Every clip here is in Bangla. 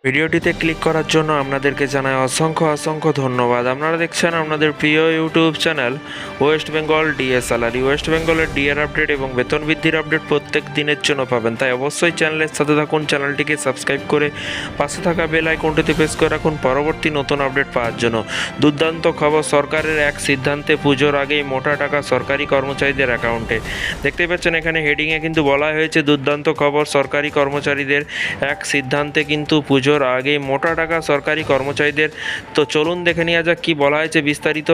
ভিডিওটিতে ক্লিক করার জন্য আপনাদেরকে জানাই অসংখ্য ধন্যবাদ। আপনারা দেখছেন আপনাদের প্রিয় YouTube channel West Bengal DA salary. West বেঙ্গলের ডিএর আপডেট এবং বেতন বৃদ্ধির আপডেট প্রত্যেক দিনের জন্য পাবেন, তাই অবশ্যই চ্যানেলের সাথে থাকুন। চ্যানেলটিকে সাবস্ক্রাইব করে পাশে থাকা বেল আইকনটিতে প্রেস করে রাখুন পরবর্তী নতুন আপডেট পাওয়ার জন্য। দুর্দান্ত খবর, সরকারের এক সিদ্ধান্তে পুজোর আগেই মোটা টাকা সরকারি কর্মচারীদের অ্যাকাউন্টে। দেখতেই পাচ্ছেন এখানে হেডিংয়ে কিন্তু বলা হয়েছে দুর্দান্ত খবর, সরকারি কর্মচারীদের এক সিদ্ধান্তে কিন্তু পুজোর আগেই মোটা টাকা সরকারি কর্মচারীদের। তো চলুন দেখে নেওয়া যাক কী বলা হয়েছে বিস্তারিত।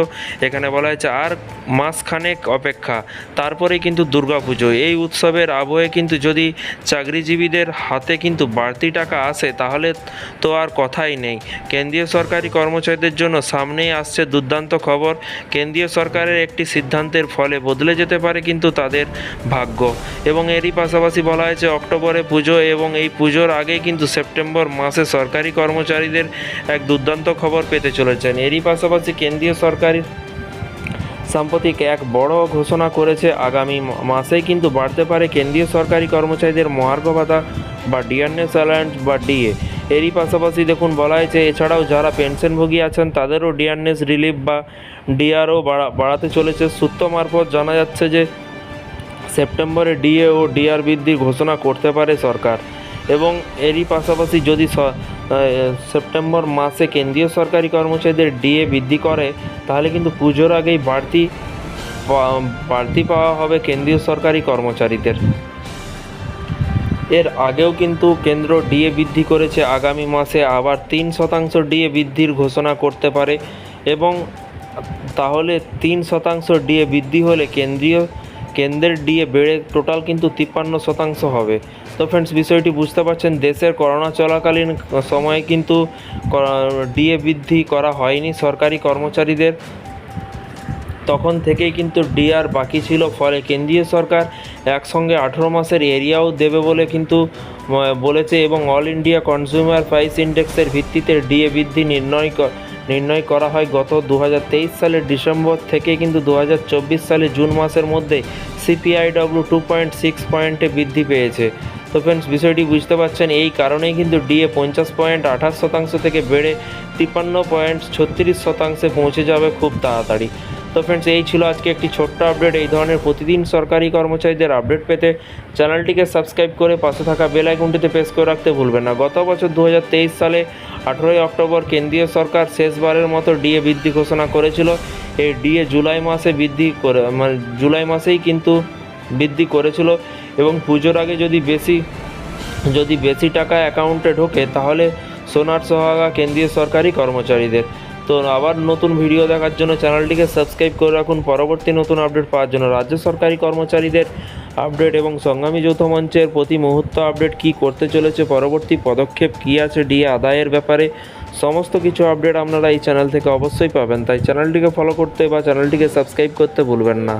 এখানে বলা হয়েছে আর মাসখানেক অপেক্ষা, তারপরেই কিন্তু দুর্গাপুজো। এই উৎসবের আবহে কিন্তু যদি চাকরিজীবীদের হাতে কিন্তু বাড়তি টাকা আসে তাহলে তো আর কথাই নেই। কেন্দ্রীয় সরকারি কর্মচারীদের জন্য সামনেই আসছে দুর্দান্ত খবর। কেন্দ্রীয় সরকারের একটি সিদ্ধান্তের ফলে বদলে যেতে পারে কিন্তু তাদের ভাগ্য। এবং এরই পাশাপাশি বলা হয়েছে অক্টোবরে পুজো এবং এই পুজোর আগেই কিন্তু সেপ্টেম্বর মাসে সরকারি কর্মচারীদের এক দুর্দান্ত খবর পেতে চলেছেন। এরই পাশাপাশি কেন্দ্রীয় সরকারি সাম্প্রতিক এক বড় ঘোষণা করেছে, আগামী মাসেই কিন্তু বাড়তে পারে কেন্দ্রীয় সরকারি কর্মচারীদের মহার্ঘ ভাতা বা ডিয়ারনেস অ্যালাউন্স বা ডিএ। এরই পাশাপাশি দেখুন বলা হয়েছে এছাড়াও যারা পেনশনভোগী আছেন তাদেরও ডিয়ারনেস রিলিফ বা ডিআরও বাড়াতে চলেছে। সূত্র মারফত জানা যাচ্ছে যে সেপ্টেম্বরে ডিএ ও ডিআর বৃদ্ধির ঘোষণা করতে পারে সরকার। এবং এরই পাশাপাশি যদি সেপ্টেম্বর মাসে কেন্দ্রীয় সরকারি কর্মচারীদের ডিএ বৃদ্ধি করে তাহলে কিন্তু পুজোর আগেই বাড়তি পাওয়া হবে কেন্দ্রীয় সরকারি কর্মচারীদের। এর আগেও কিন্তু কেন্দ্র ডিএ বৃদ্ধি করেছে, আগামী মাসে আবার 3% ডিএ বৃদ্ধির ঘোষণা করতে পারে। এবং তাহলে 3% ডিএ বৃদ্ধি হলে কেন্দ্রের ডিএ বেড়ে টোটাল কিন্তু 53% হবে। তো ফ্রেন্ডস, বিষয়টি বুঝতে পারছেন, দেশের করোনা চলাকালীন সময়ে কিন্তু ডিএ বৃদ্ধি করা হয়নি সরকারি কর্মচারীদের, তখন থেকেই কিন্তু ডিআর বাকি ছিল। ফলে কেন্দ্রীয় সরকার একসঙ্গে 18 মাসের এরিয়াও দেবে বলে কিন্তু বলেছে। এবং অল ইন্ডিয়া কনজিউমার প্রাইস ইন্ডেক্সের ভিত্তিতে ডিএ বৃদ্ধি নির্ণয় করা হয়। গত 2023 সালের ডিসেম্বর থেকে কিন্তু 2024 সালে জুন মাসের মধ্যে CPIW 2.6 পয়েন্টে বৃদ্ধি পেয়েছে। তো ফ্রেন্ডস, বিষয়টি বুঝতে পারছেন, এই কারণেই কিন্তু ডিএ 50.28% থেকে বেড়ে 53.36% পৌঁছে যাবে খুব তাড়াতাড়ি। তো ফ্রেন্ডস, এই ছিল আজকে একটি ছোট্ট আপডেট। এই ধরনের প্রতিদিন সরকারি কর্মচারীদের আপডেট পেতে চ্যানেলটিকে সাবস্ক্রাইব করে পাশে থাকা বেল আইকনটিতে প্রেস করে রাখতে ভুলবেন না। গত বছর 2023 সালে 18 অক্টোবর কেন্দ্রীয় সরকার শেষবারের মতো ডিএ বৃদ্ধি ঘোষণা করেছিল। এই ডিএ জুলাই মাসেই কিন্তু বৃদ্ধি করেছিল। এবং পুজোর আগে যদি বেশি টাকা অ্যাকাউন্টে ঢোকে তাহলে সোনার সোহাগা কেন্দ্রীয় সরকারি কর্মচারীদের। তো আবার নতুন ভিডিও দেখার জন্য চ্যানেলটিকে সাবস্ক্রাইব করে রাখুন পরবর্তী নতুন আপডেট পাওয়ার জন্য। রাজ্য সরকারি কর্মচারীদের আপডেট এবং সংগ্রামী যৌথ মঞ্চের প্রতি মুহূর্ত আপডেট কী করতে চলেছে, পরবর্তী পদক্ষেপ কী আছে ডিএ আদায়ের ব্যাপারে, সমস্ত কিছু আপডেট আপনারা এই চ্যানেল থেকে অবশ্যই পাবেন। তাই চ্যানেলটিকে ফলো করতে বা চ্যানেলটিকে সাবস্ক্রাইব করতে ভুলবেন না।